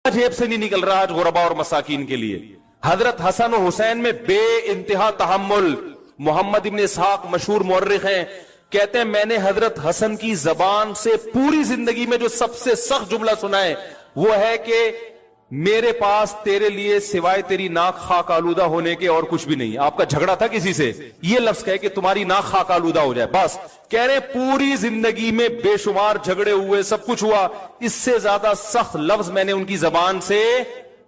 जेब से नहीं निकल रहा आज गुरबा और मसाकीन के लिए। हजरत हसन और हुसैन में बे इंतहा तहम्मुल। मोहम्मद इब्न इसहाक मशहूर मुअर्रिख हैं, कहते हैं मैंने हजरत हसन की जबान से पूरी जिंदगी में जो सबसे सख्त जुमला सुना है वो है कि मेरे पास तेरे लिए सिवाय तेरी नाक खाक आलूदा होने के और कुछ भी नहीं। आपका झगड़ा था किसी से, ये लफ्ज कहे कि तुम्हारी नाक खाक आलूदा हो जाए, बस। कह रहे पूरी जिंदगी में बेशुमार झगड़े हुए, सब कुछ हुआ, इससे ज्यादा सख्त लफ्ज मैंने उनकी जबान से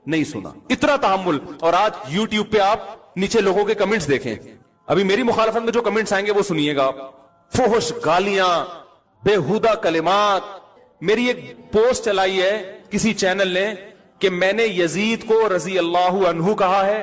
नहीं सुना। इतना तहम्मुल। और आज यूट्यूब पे आप नीचे लोगों के कमेंट्स देखें, अभी मेरी मुखालफत में जो कमेंट्स आएंगे वो सुनिएगा आप। फुहश, गालियां, बेहुदा कलिमात। मेरी एक पोस्ट चलाई है किसी चैनल ने कि मैंने यजीद को रजी अल्लाहु अन्हु कहा है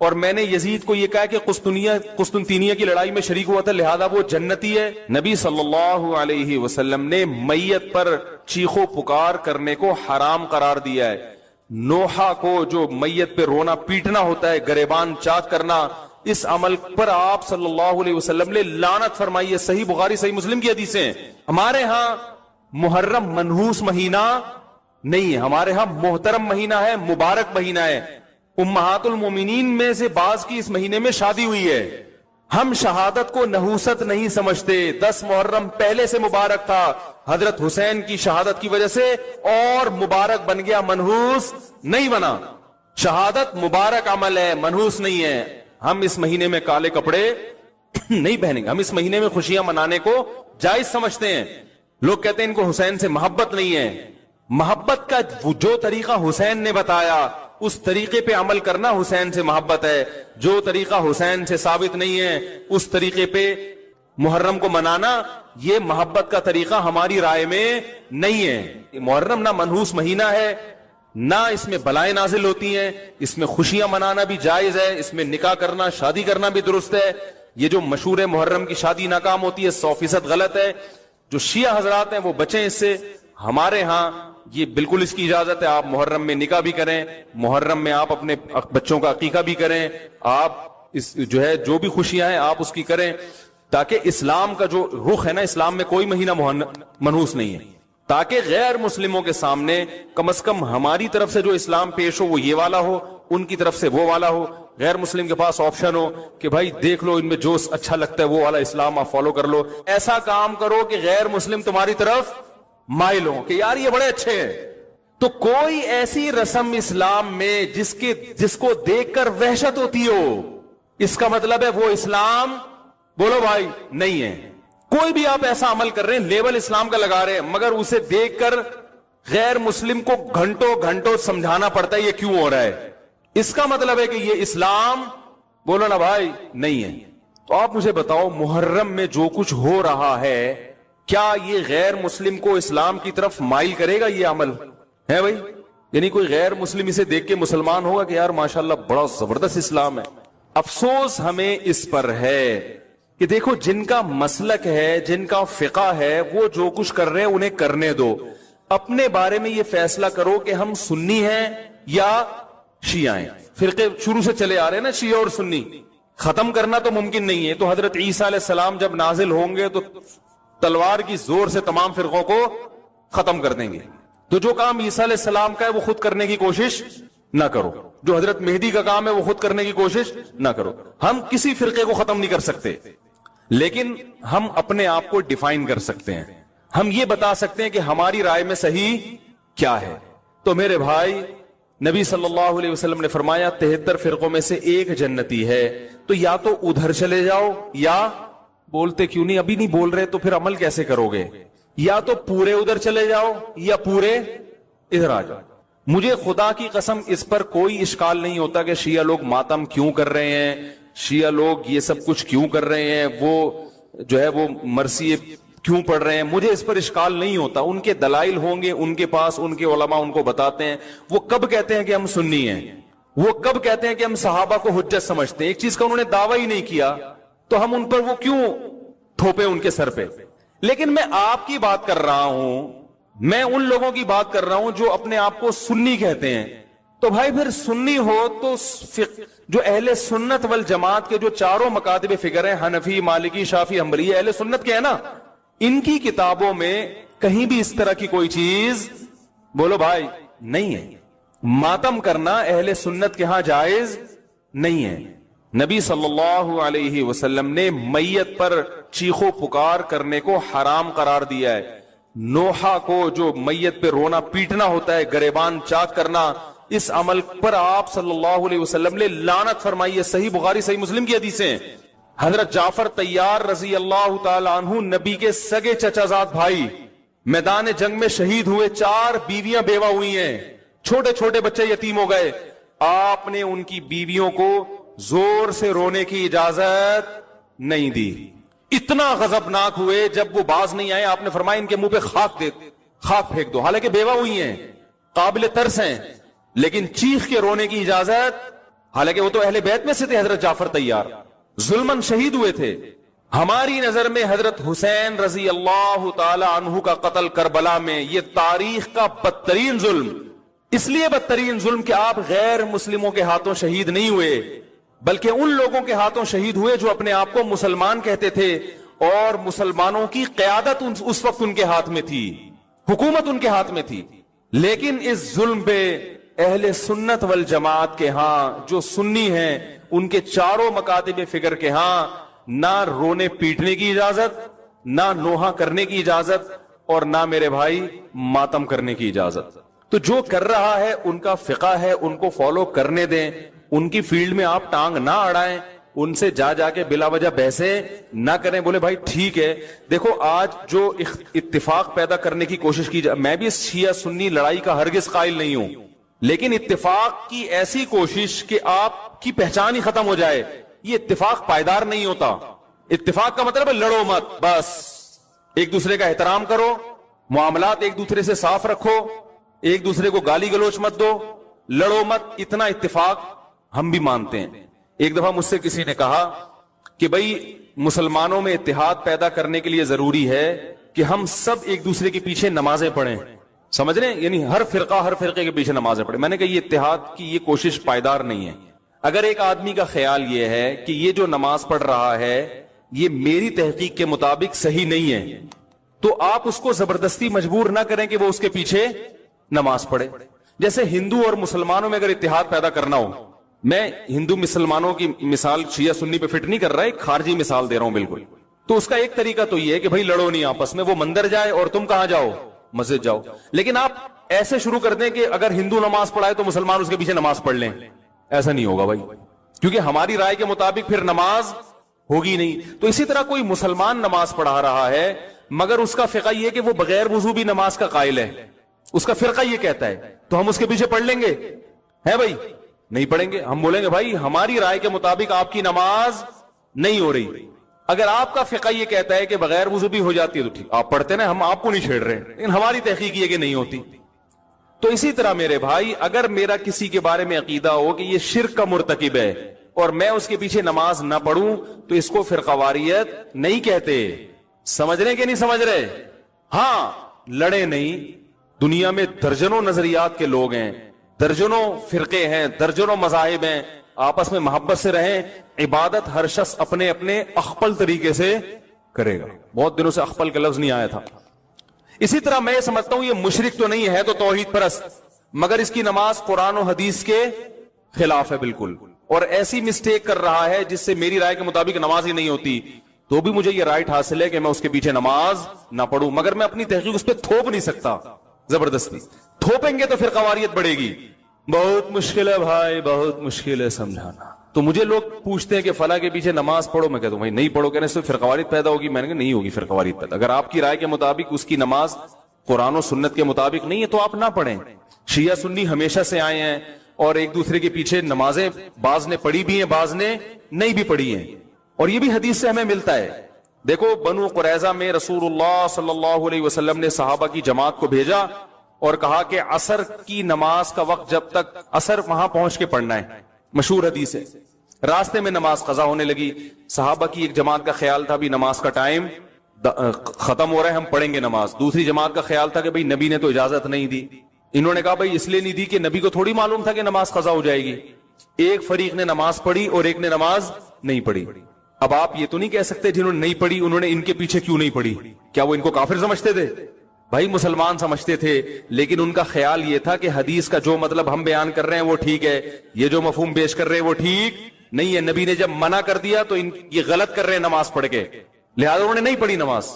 और मैंने यजीद को यह कहा कि कुस्तुनतीनिया की लड़ाई में शरीक हुआ था, लिहाजा वो जन्नती है। नबी सल्लल्लाहु अलैहि वसल्लम ने मैयत पर चीखो पुकार करने को हराम करार दिया है। नोहा को जो मैयत पे रोना पीटना होता है, गरेबान चाक करना, इस अमल पर आप सल्लल्लाहु अलैहि वसल्लम ने लानत फरमाई है। सही बुखारी सही मुस्लिम की हदीसें हैं। हमारे यहां मुहर्रम मनहूस महीना नहीं है, हमारे यहां मोहतरम महीना है, मुबारक महीना है। उम्महातुल मोमिनीन में से बाज की इस महीने में शादी हुई है। हम शहादत को नहूसत नहीं समझते। 10 मुहर्रम पहले से मुबारक था, हजरत हुसैन की शहादत की वजह से और मुबारक बन गया, मनहूस नहीं बना। शहादत मुबारक अमल है, मनहूस नहीं है। हम इस महीने में काले कपड़े नहीं पहनेंगे, हम इस महीने में खुशियां मनाने को जायज समझते हैं। लोग कहते हैं इनको हुसैन से मोहब्बत नहीं है। मोहब्बत का जो तरीका हुसैन ने बताया उस तरीके पे अमल करना हुसैन से मोहब्बत है। जो तरीका हुसैन से साबित नहीं है उस तरीके पे मुहर्रम को मनाना ये मोहब्बत का तरीका हमारी राय में नहीं है। मुहर्रम ना मनहूस महीना है, ना इसमें बलाएं नाजिल होती हैं, इसमें खुशियां मनाना भी जायज है, इसमें निकाह करना, शादी करना भी दुरुस्त है। ये जो मशहूर है मुहर्रम की शादी नाकाम होती है, 100% गलत है। जो शिया हजरात हैं वो बचें इससे। हमारे यहां ये बिल्कुल इसकी इजाजत है, आप मुहर्रम में निकाह भी करें, मुहर्रम में आप अपने बच्चों का अकीका भी करें, आप इस जो है जो भी खुशियां हैं आप उसकी करें, ताकि इस्लाम का जो रुख है ना, इस्लाम में कोई महीना मनहूस नहीं है, ताकि गैर मुस्लिमों के सामने कम से कम हमारी तरफ से जो इस्लाम पेश हो वो ये वाला हो, उनकी तरफ से वो वाला हो। गैर मुस्लिम के पास ऑप्शन हो कि भाई देख लो इनमें जो अच्छा लगता है वो वाला इस्लाम आप फॉलो कर लो। ऐसा काम करो कि गैर मुस्लिम तुम्हारी तरफ माइल हो कि यार ये बड़े अच्छे हैं। तो कोई ऐसी रस्म इस्लाम में जिसको देखकर वहशत होती हो, इसका मतलब है वो इस्लाम बोलो भाई नहीं है। कोई भी आप ऐसा अमल कर रहे हैं, लेबल इस्लाम का लगा रहे हैं, मगर उसे देखकर गैर मुस्लिम को घंटों घंटों समझाना पड़ता है ये क्यों हो रहा है, इसका मतलब है कि ये इस्लाम बोलो ना भाई नहीं है। तो आप मुझे बताओ मुहर्रम में जो कुछ हो रहा है क्या ये गैर मुस्लिम को इस्लाम की तरफ माइल करेगा? ये अमल है भाई? यानी कोई गैर मुस्लिम इसे देख के मुसलमान होगा कि यार माशाल्लाह बड़ा जबरदस्त इस्लाम है। अफसोस हमें इस पर है कि देखो जिनका मसलक है, जिनका फिका है, वो जो कुछ कर रहे हैं उन्हें करने दो। अपने बारे में ये फैसला करो कि हम सुन्नी हैं या शिया हैं। फिरके शुरू से चले आ रहे हैं ना, शिया और सुन्नी, खत्म करना तो मुमकिन नहीं है। तो हजरत ईसा अलैहिस्सलाम जब नाजिल होंगे तो तलवार की जोर से तमाम फिरकों को खत्म कर देंगे। तो जो काम ईसा अलैहिस्सलाम का है वो खुद करने की कोशिश ना करो, जो हजरत मेहदी का काम है वो खुद करने की कोशिश ना करो। हम किसी फिरके को खत्म नहीं कर सकते, लेकिन हम अपने आप को डिफाइन कर सकते हैं। हम ये बता सकते हैं कि हमारी राय में सही क्या है। तो मेरे भाई, नबी सल्लल्लाहु अलैहि वसल्लम ने फरमाया 73 फिरकों में से एक जन्नती है। तो या तो उधर चले जाओ, या बोलते क्यों नहीं, अभी नहीं बोल रहे तो फिर अमल कैसे करोगे? या तो पूरे उधर चले जाओ या पूरे इधर आ जाओ। मुझे खुदा की कसम इस पर कोई इश्काल नहीं होता कि शिया लोग मातम क्यों कर रहे हैं, शिया लोग ये सब कुछ क्यों कर रहे हैं, वो जो है वो मरसी क्यों पढ़ रहे हैं। मुझे इस पर इश्काल नहीं होता। उनके दलाइल होंगे उनके पास, उनके उलमा उनको बताते हैं। वो कब कहते हैं कि हम सुन्नी हैं, वो कब कहते हैं कि हम सहाबा को हुज्जत समझते हैं। एक चीज का उन्होंने दावा ही नहीं किया तो हम उन पर वो क्यों थोपे उनके सर पे। लेकिन मैं आपकी बात कर रहा हूं, मैं उन लोगों की बात कर रहा हूं जो अपने आप को सुन्नी कहते हैं। तो भाई फिर सुन्नी हो तो जो अहले सुन्नत वल जमात के जो चारों मकातब फिक्र हैं, हनफी, मालिकी, शाफी, हम्बली, अहले सुन्नत के है ना, इनकी किताबों में कहीं भी इस तरह की कोई चीज बोलो भाई नहीं है। मातम करना अहले सुन्नत के यहां जायज नहीं है। नबी सल्लल्लाहु अलैहि वसल्लम ने मैयत पर चीखो पुकार करने को हराम करार दिया है। नोहा को जो मैयत पे रोना पीटना होता है, गरेबान चाक करना, इस अमल पर आप सल्लल्लाहु अलैहि वसल्लम ने लानत फरमाई है। सही बुखारी सही मुस्लिम की हदीसें। हजरत जाफर तैयार रजी अल्लाह ताला अन्हु नबी के सगे चचाजाद भाई मैदान जंग में शहीद हुए, 4 बीवियां बेवा हुई हैं, छोटे छोटे बच्चे यतीम हो गए। आपने उनकी बीवियों को जोर से रोने की इजाजत नहीं दी। इतना गजबनाक हुए जब वो बाज नहीं आए, आपने फरमाया इनके मुंह पे खाक फेंक दो। हालांकि बेवा हुई हैं, काबिल तरस हैं, लेकिन चीख के रोने की इजाजत, हालांकि वो तो अहले बैत में से थे। हजरत जाफर तैयार जुल्मन शहीद हुए थे। हमारी नजर में हजरत हुसैन रजी अल्लाह ताला अन्हु का कत्ल करबला में यह तारीख का बदतरीन जुल्म, इसलिए बदतरीन जुल्म कि आप गैर मुस्लिमों के हाथों शहीद नहीं हुए, बल्कि उन लोगों के हाथों शहीद हुए जो अपने आप को मुसलमान कहते थे और मुसलमानों की क़यादत उस वक्त उनके हाथ में थी, हुकूमत उनके हाथ में थी। लेकिन इस जुल्म पे अहले सुन्नत वल जमात के यहां जो सुन्नी हैं, उनके चारों मकातिब फिक्र के यहां ना रोने पीटने की इजाजत, ना नोहा करने की इजाजत, और ना मेरे भाई मातम करने की इजाजत। तो जो कर रहा है उनका फिका है, उनको फॉलो करने दें। उनकी फील्ड में आप टांग ना अड़ाएं, उनसे जा जाके बिला वजह बहसे ना करें। बोले भाई ठीक है, देखो आज जो इत्तिफाक पैदा करने की कोशिश की जाए, मैं भी इस शिया सुन्नी लड़ाई का हरगिज कायल नहीं हूं, लेकिन इत्तिफाक की ऐसी कोशिश कि आपकी पहचान ही खत्म हो जाए, ये इत्तिफाक पायदार नहीं होता। इत्तिफाक का मतलब है लड़ो मत, बस एक दूसरे का एहतराम करो, मामलात एक दूसरे से साफ रखो, एक दूसरे को गाली गलोच मत दो, लड़ो मत, इतना इत्तिफाक हम भी मानते हैं। एक दफा मुझसे किसी ने कहा कि भाई मुसलमानों में इत्तिहाद पैदा करने के लिए जरूरी है कि हम सब एक दूसरे के पीछे नमाजें पढ़ें, समझ रहे हैं, यानी हर फिरके के पीछे नमाजें पढ़े। मैंने कहा ये इत्तिहाद की ये कोशिश पायदार नहीं है। अगर एक आदमी का ख्याल ये है कि ये जो नमाज पढ़ रहा है ये मेरी तहकीक के मुताबिक सही नहीं है, तो आप उसको जबरदस्ती मजबूर ना करें कि वो उसके पीछे नमाज पढ़े। जैसे हिंदू और मुसलमानों में अगर इत्तिहाद पैदा करना हो, मैं हिंदू मुसलमानों की मिसाल शिया सुन्नी पे फिट नहीं कर रहा है, खारजी मिसाल दे रहा हूं बिल्कुल। तो उसका एक तरीका तो ये है कि भाई लड़ो नहीं आपस में, वो मंदिर जाए और तुम कहां जाओ, मस्जिद जाओ। लेकिन आप ऐसे शुरू कर दें कि अगर हिंदू नमाज पढ़ाए तो मुसलमान उसके पीछे नमाज पढ़ लें, ऐसा नहीं होगा भाई, क्योंकि हमारी राय के मुताबिक फिर नमाज होगी नहीं। तो इसी तरह कोई मुसलमान नमाज पढ़ा रहा है मगर उसका फिका ये कि वो बगैर वजू भी नमाज का कायल है, उसका फिरका ये कहता है, तो हम उसके पीछे पढ़ लेंगे? है भाई, नहीं पढ़ेंगे। हम बोलेंगे भाई हमारी राय के मुताबिक आपकी नमाज नहीं हो रही। अगर आपका फिका ये कहता है कि बगैर वजू भी हो जाती है तो ठीक, आप पढ़ते ना, हम आपको नहीं छेड़ रहे, लेकिन हमारी तहकीक ये कि नहीं होती। तो इसी तरह मेरे भाई, अगर मेरा किसी के बारे में अकीदा हो कि ये शिर्क का मुर्तकिब है और मैं उसके पीछे नमाज ना पढ़ूं, तो इसको फिरकावारियत नहीं कहते। समझ रहे कि नहीं समझ रहे? हाँ, लड़े नहीं। दुनिया में दर्जनों नजरियात के लोग हैं, दर्जनों फिरके हैं, दर्जनों मजाहिब हैं, आपस में मोहब्बत से रहें। इबादत हर शख्स अपने अपने अख्पल तरीके से करेगा। बहुत दिनों से अख्पल का लफ्ज नहीं आया था। इसी तरह मैं समझता हूं ये मुशरिक तो नहीं है, तो तौहीद परस्त, मगर इसकी नमाज कुरान और हदीस के खिलाफ है बिल्कुल, और ऐसी मिस्टेक कर रहा है जिससे मेरी राय के मुताबिक नमाज ही नहीं होती, तो भी मुझे ये राइट हासिल है कि मैं उसके पीछे नमाज ना पढ़ूं, मगर मैं अपनी तहकीक उस पर थोप नहीं सकता जबरदस्ती। थोपेंगे तो फिर कवारियत बढ़ेगी। बहुत मुश्किल है भाई, बहुत मुश्किल है समझाना। तो मुझे लोग पूछते हैं कि फला के पीछे नमाज पढ़ो, मैं कहता हूं भाई नहीं पढ़ो, कहने से फिरकवारियत पैदा होगी। मैंने कहा नहीं होगी फिरकवारियत पैदा। अगर आपकी राय के मुताबिक उसकी नमाज कुरान और सुन्नत के मुताबिक नहीं है तो आप ना पढ़ें। शिया सुन्नी हमेशा से आए हैं और एक दूसरे के पीछे नमाजें बाज ने पढ़ी भी हैं, बाज ने नहीं भी पढ़ी हैं, और ये भी हदीस से हमें मिलता है। देखो, बनु कुरैजा में रसूलुल्लाह सल्लल्लाहु अलैहि वसल्लम ने सहाबा की जमात को भेजा और कहा कि असर की नमाज का वक्त जब तक असर वहां पहुंच के पढ़ना है। मशहूर हदीस है। रास्ते में नमाज कज़ा होने लगी। सहाबा की एक जमात का ख्याल था भी नमाज का टाइम खत्म हो रहा है, हम पढ़ेंगे नमाज। दूसरी जमात का ख्याल था कि भाई नबी ने तो इजाजत नहीं दी। इन्होंने कहा भाई इसलिए नहीं दी कि नबी को थोड़ी मालूम था कि नमाज कज़ा हो जाएगी। एक फरीक ने नमाज पढ़ी और एक ने नमाज नहीं पढ़ी। अब आप ये तो नहीं कह सकते जिन्होंने नहीं पढ़ी उन्होंने इनके पीछे क्यों नहीं पढ़ी, क्या वो इनको काफिर समझते थे? بھائی مسلمان سمجھتے تھے، لیکن ان کا خیال یہ تھا کہ حدیث کا جو مطلب ہم بیان کر رہے ہیں وہ ٹھیک ہے، یہ جو مفہوم پیش کر رہے ہیں وہ ٹھیک نہیں ہے. نبی نے جب منع کر دیا تو یہ غلط کر رہے ہیں نماز پڑھ کے، لہذا انہوں نے نہیں پڑھی نماز.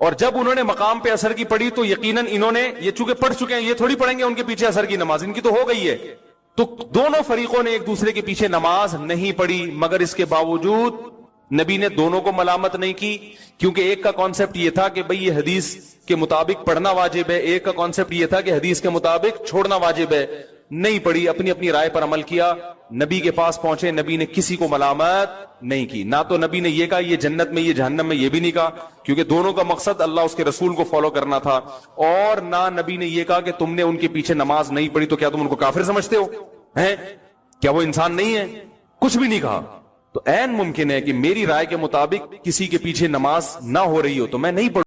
اور جب انہوں نے مقام پہ اثر کی پڑھی تو یقیناً انہوں نے، یہ چونکہ پڑھ چکے ہیں، یہ تھوڑی پڑھیں گے ان کے پیچھے اثر کی نماز، ان کی تو ہو گئی ہے. تو دونوں فریقوں نے ایک دوسرے کے پیچھے نماز نہیں پڑھی، مگر اس کے باوجود نبی نے دونوں کو ملامت نہیں کی، کیونکہ ایک کا کانسیپٹ یہ تھا کہ بھئی یہ حدیث کے مطابق پڑھنا واجب ہے، ایک کا کانسیپٹ یہ تھا کہ حدیث کے مطابق چھوڑنا واجب ہے. نہیں پڑھی، اپنی اپنی رائے پر عمل کیا، نبی کے پاس پہنچے، نبی نے کسی کو ملامت نہیں کی. نہ تو نبی نے یہ کہا یہ جنت میں یہ جہنم میں، یہ بھی نہیں کہا، کیونکہ دونوں کا مقصد اللہ اس کے رسول کو فالو کرنا تھا. اور نہ نبی نے یہ کہا کہ تم نے ان کے پیچھے نماز نہیں پڑھی تو کیا تم ان کو کافر سمجھتے ہو ہیں، کیا وہ انسان نہیں ہے، کچھ بھی نہیں کہا. تو عین ممکن ہے کہ میری رائے کے مطابق کسی کے پیچھے نماز نہ ہو رہی ہو تو میں نہیں پڑھوں.